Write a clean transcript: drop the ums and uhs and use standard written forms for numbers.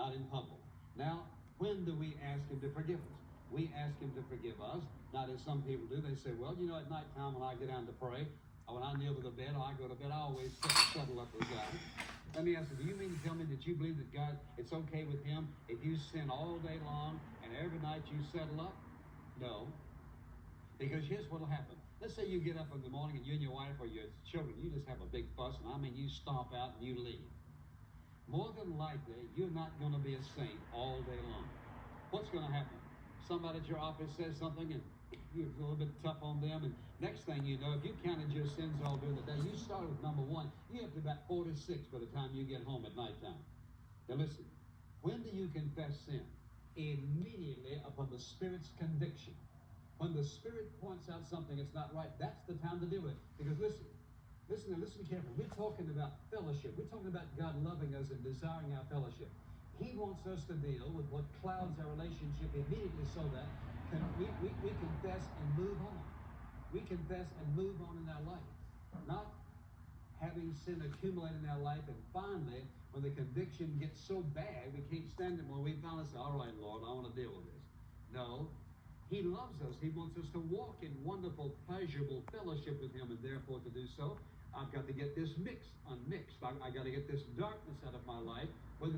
not in public. Now, when do we ask him to forgive us? We ask him to forgive us, not as some people do. They say, well, at nighttime when I get down to pray, or when I kneel by the bed, or I go to bed, I always settle up with God. Let me ask you, do you mean to tell me that you believe that God, it's okay with him if you sin all day long and every night you settle up? No. Because here's what will happen. Let's say you get up in the morning and you and your wife or your children, you just have a big fuss, and I mean you stomp out and you leave. More than likely, you're not going to be a saint all day long. What's going to happen? Somebody at your office says something and you're a little bit tough on them, and next thing you know, if you counted your sins all during the day, you start with number 1, you have to about 4 to 6 by the time you get home at nighttime. Now listen, when do you confess sin? Immediately upon the Spirit's conviction. When the Spirit points out something that's not right, that's the time to deal with it. Because listen carefully. We're talking about fellowship. We're talking about God loving us and desiring our fellowship. He wants us to deal with what clouds our relationship immediately, so that we confess and move on. We confess and move on in our life. Not having sin accumulate in our life, and finally, when the conviction gets so bad, we can't stand it, well, we finally say, all right, Lord, I want to deal with this. No. He loves us. He wants us to walk in wonderful, pleasurable fellowship with him, and therefore to do so, I've got to get this unmixed. I got to get this darkness out of my life, whether